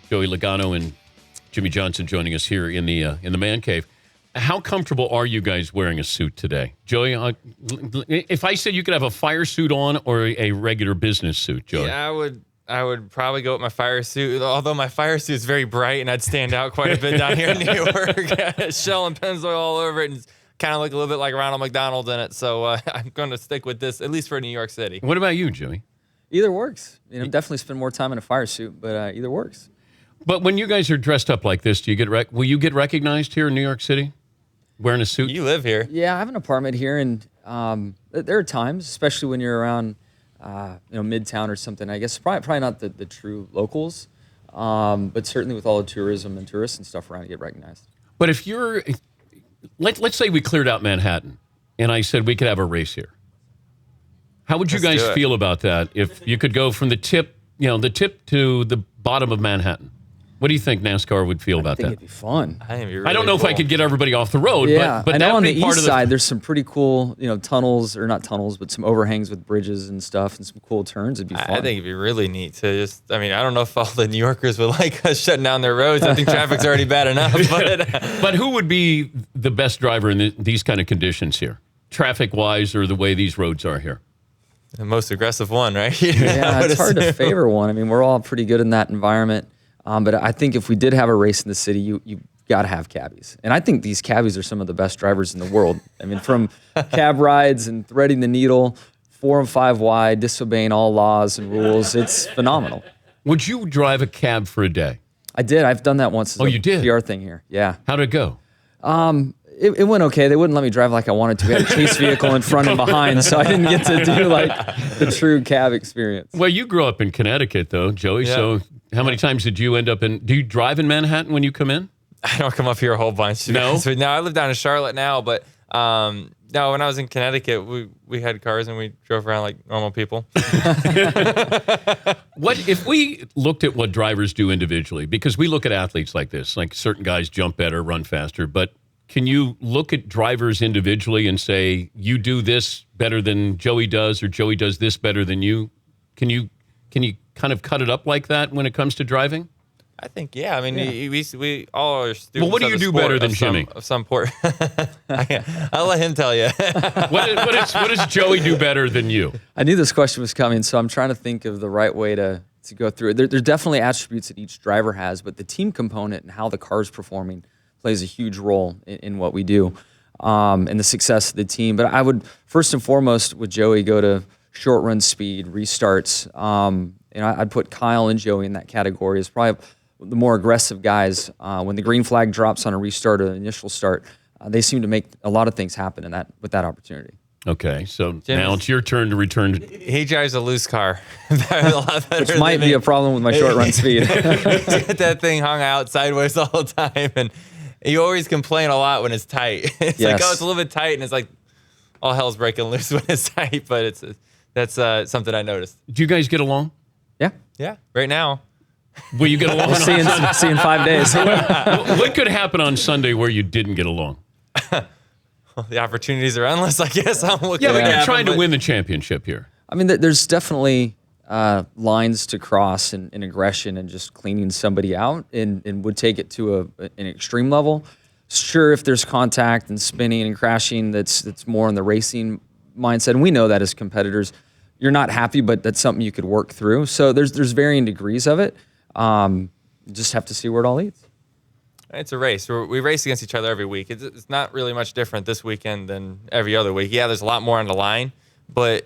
Joey Logano and Jimmie Johnson joining us here in the man cave. How comfortable are you guys wearing a suit today? Joey, if I said you could have a fire suit on or a regular business suit, Joey? Yeah, I would probably go with my fire suit, although my fire suit is very bright and I'd stand out quite a bit down here in New York. Shell and Pennzoil all over it and kind of look a little bit like Ronald McDonald in it. So I'm going to stick with this, at least for New York City. What about you, Joey? Either works. Definitely spend more time in a fire suit, but either works. But when you guys are dressed up like this, will you get recognized here in New York City? Wearing a suit? You live here. Yeah, I have an apartment here, and there are times, especially when you're around, Midtown or something. I guess probably not the true locals, but certainly with all the tourism and tourists and stuff around, you get recognized. But if let's say we cleared out Manhattan, and I said we could have a race here. How would you guys feel about that if you could go from the tip to the bottom of Manhattan? What do you think NASCAR would feel about that? I think it'd be fun. I think it'd be really I don't know cool. if I could get everybody off the road, yeah, but I know on the part east of the side, there's some pretty cool, tunnels, or not tunnels, but some overhangs with bridges and stuff and some cool turns. It'd be fun. I think it'd be really neat to I don't know if all the New Yorkers would like us shutting down their roads. I think traffic's already bad enough. But who would be the best driver in these kind of conditions here, traffic-wise, or the way these roads are here? The most aggressive one, right? Yeah, it's hard to favor one. I mean, we're all pretty good in that environment. But I think if we did have a race in the city, you got to have cabbies. And I think these cabbies are some of the best drivers in the world. I mean, from cab rides and threading the needle, 4 and 5 wide, disobeying all laws and rules. It's phenomenal. Would you drive a cab for a day? I did. I've done that once. You did? PR thing here. Yeah. How'd it go? It went okay. They wouldn't let me drive like I wanted to. We had a chase vehicle in front and behind, so I didn't get to do like the true cab experience. Well, you grew up in Connecticut, though, Joey. Yeah. So how many times did you end up in? Do you drive in Manhattan when you come in? I don't come up here a whole bunch. No? No, I live down in Charlotte now, but no, when I was in Connecticut, we had cars and we drove around like normal people. What if we looked at what drivers do individually? Because we look at athletes like this, like certain guys jump better, run faster, but can you look at drivers individually and say, you do this better than Joey does, or Joey does this better than you? Can you kind of cut it up like that when it comes to driving? I think, yeah. I mean, we all are students. Well, what do you do better than Jimmie? Of some port. I'll let him tell you. What does Joey do better than you? I knew this question was coming, so I'm trying to think of the right way to go through it. There's definitely attributes that each driver has, but the team component and how the car's performing plays a huge role in what we do and the success of the team. But I would, first and foremost, with Joey, go to short run speed, restarts. I'd put Kyle and Joey in that category as probably the more aggressive guys. When the green flag drops on a restart or an initial start, they seem to make a lot of things happen with that opportunity. Okay, so now it's your turn to return. He drives a loose car. A lot better Which might be a problem with my short run speed. Get that thing hung out sideways all the time, and you always complain a lot when it's tight. It's like, oh, it's a little bit tight, and it's like all hell's breaking loose when it's tight. But that's something I noticed. Do you guys get along? Yeah, right now. Will you get along? See you in 5 days. What could happen on Sunday where you didn't get along? Well, the opportunities are endless, I guess. But you're trying to win the championship here. I mean, there's definitely lines to cross in aggression and just cleaning somebody out, and would take it to an extreme level. Sure, if there's contact and spinning and crashing, that's more in the racing mindset, and we know that as competitors, you're not happy, but that's something you could work through. So there's varying degrees of it. Just have to see where it all leads. It's a race. We race against each other every week. It's not really much different this weekend than every other week. Yeah, there's a lot more on the line, but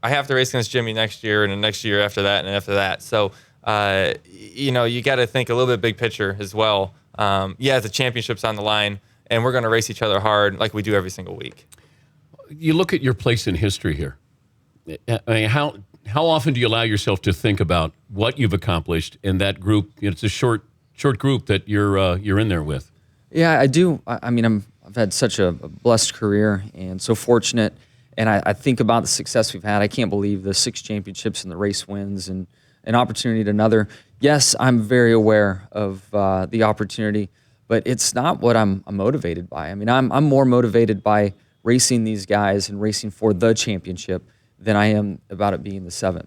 I have to race against Jimmie next year and the next year after that and after that. So, you got to think a little bit big picture as well. The championship's on the line, and we're going to race each other hard like we do every single week. You look at your place in history here. I mean, how often do you allow yourself to think about what you've accomplished in that group? It's a short group that you're in there with. Yeah, I do. I mean, I've had such a blessed career and so fortunate. And I think about the success we've had. I can't believe the 6 championships and the race wins and an opportunity to another. Yes, I'm very aware of the opportunity, but it's not what I'm motivated by. I mean, I'm more motivated by racing these guys and racing for the championship than I am about it being the 7th.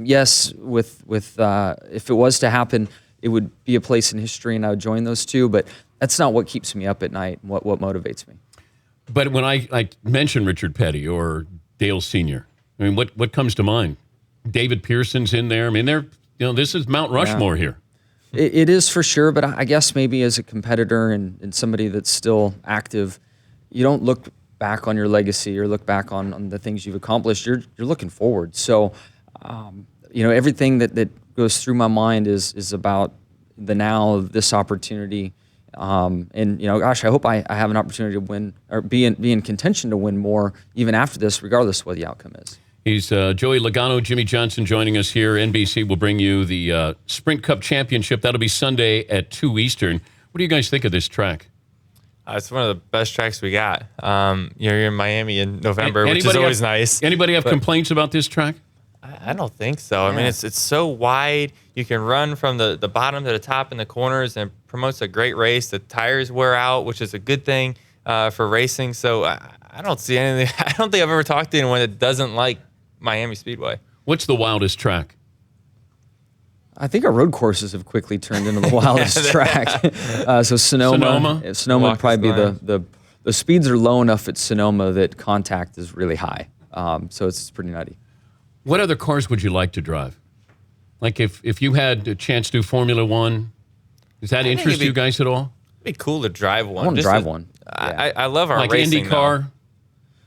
Yes, with if it was to happen, it would be a place in history and I would join those two, but that's not what keeps me up at night and what motivates me. But when I mention Richard Petty or Dale Sr., I mean, what comes to mind? David Pearson's in there. I mean, this is Mount Rushmore here. It is for sure, but I guess maybe as a competitor and somebody that's still active, you don't look back on your legacy or look back on the things you've accomplished. You're looking forward. So, everything that goes through my mind is about the now, this opportunity. Gosh, I hope I have an opportunity to win or be in contention to win more even after this, regardless of what the outcome is. He's Joey Logano, Jimmie Johnson joining us here. NBC will bring you the Sprint Cup Championship. That'll be Sunday at 2 Eastern. What do you guys think of this track? It's one of the best tracks we got. You're in Miami in November, which is always nice. Anybody have complaints about this track? I don't think so. I mean, it's so wide. You can run from the bottom to the top in the corners, and promotes a great race. The tires wear out, which is a good thing for racing. So I don't see anything. I don't think I've ever talked to anyone that doesn't like Miami Speedway. What's the wildest track? I think our road courses have quickly turned into the wildest track. So Sonoma would probably be the speeds are low enough at Sonoma that contact is really high. So it's pretty nutty. What other cars would you like to drive? Like if you had a chance to do Formula One, does that interest you guys at all? It'd be cool to drive one. I want to drive one. I love our like racing. Indy car.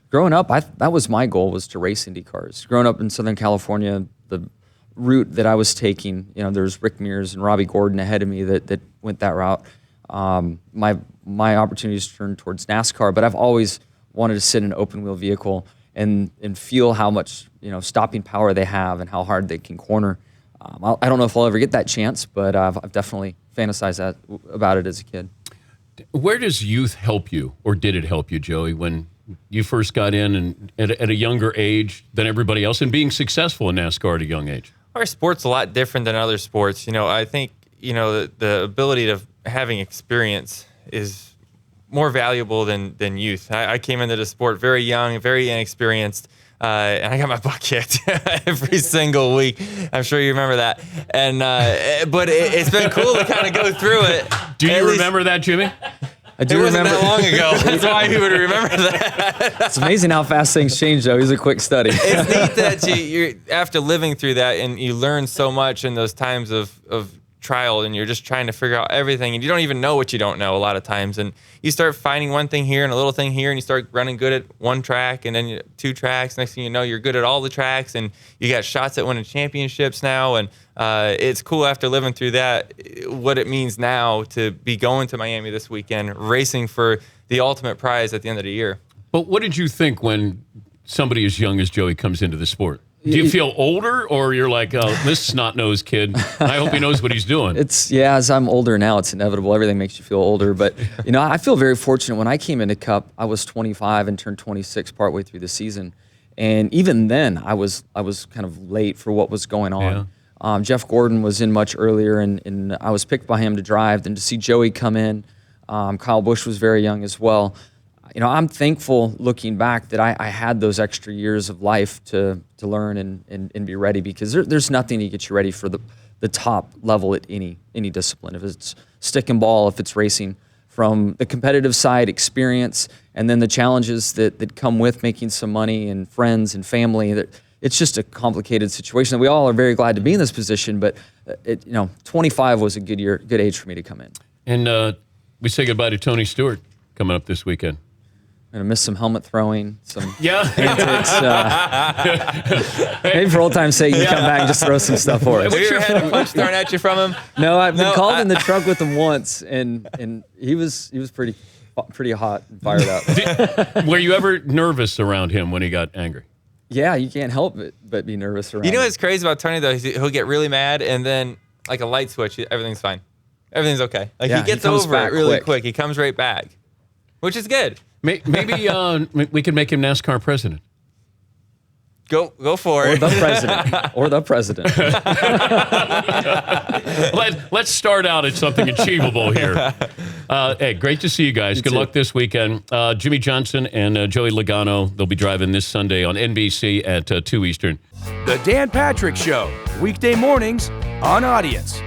Growing up, that was my goal, was to race Indy cars. Growing up in Southern California, the route that I was taking, there's Rick Mears and Robbie Gordon ahead of me that went that route. My opportunities turned towards NASCAR, but I've always wanted to sit in an open wheel vehicle and feel how much stopping power they have and how hard they can corner. I don't know if I'll ever get that chance, but I've definitely fantasized about it as a kid. Where does youth help you, or did it help you, Joey, when you first got in and at a younger age than everybody else and being successful in NASCAR at a young age? Our sport's a lot different than other sports. I think, the ability of having experience is more valuable than youth. I came into the sport very young, very inexperienced, and I got my butt kicked every single week. I'm sure you remember that. And but it's been cool to kind of go through it. Do you remember that, Jimmie? I do it wasn't remember that long ago. That's why you would remember that. It's amazing how fast things change, though. He's a quick study. It's neat that you're after living through that, and you learn so much in those times of trial, and you're just trying to figure out everything, and you don't even know what you don't know a lot of times, and you start finding one thing here and a little thing here, and you start running good at one track, and then 2 tracks. Next thing you know, you're good at all the tracks, and you got shots at winning championships now, and it's cool after living through that, what it means now to be going to Miami this weekend, racing for the ultimate prize at the end of the year. But what did you think when somebody as young as Joey comes into the sport? Do you feel older, or you're like, oh, this snot-nosed kid, I hope he knows what he's doing? As I'm older now, it's inevitable. Everything makes you feel older. But, I feel very fortunate. When I came into Cup, I was 25 and turned 26 partway through the season. And even then, I was kind of late for what was going on. Yeah. Jeff Gordon was in much earlier, and I was picked by him to drive. Then to see Joey come in, Kyle Busch was very young as well. I'm thankful looking back that I had those extra years of life to learn and be ready, because there's nothing to get you ready for the top level at any discipline. If it's stick and ball, if it's racing, from the competitive side, experience, and then the challenges that come with making some money and friends and family. It's just a complicated situation. We all are very glad to be in this position, but 25 was a good age for me to come in. And we say goodbye to Tony Stewart coming up this weekend. I'm going to miss some helmet throwing, some antics. Maybe for old time's sake, you come back and just throw some stuff for us. Have you ever had a punch thrown at you from him? No, I've been called in the truck with him once, and he was pretty hot and fired up. Were you ever nervous around him when he got angry? Yeah, you can't help but be nervous around him. What's crazy about Tony, though? He'll get really mad, and then, like a light switch, everything's fine. Everything's okay. He gets over it really quick. He comes right back, which is good. Maybe we can make him NASCAR president. Go for it. Or the president. Let's start out at something achievable here. Hey, great to see you guys. Good luck this weekend. Jimmie Johnson and Joey Logano, they'll be driving this Sunday on NBC at 2 Eastern. The Dan Patrick Show, weekday mornings on Audience.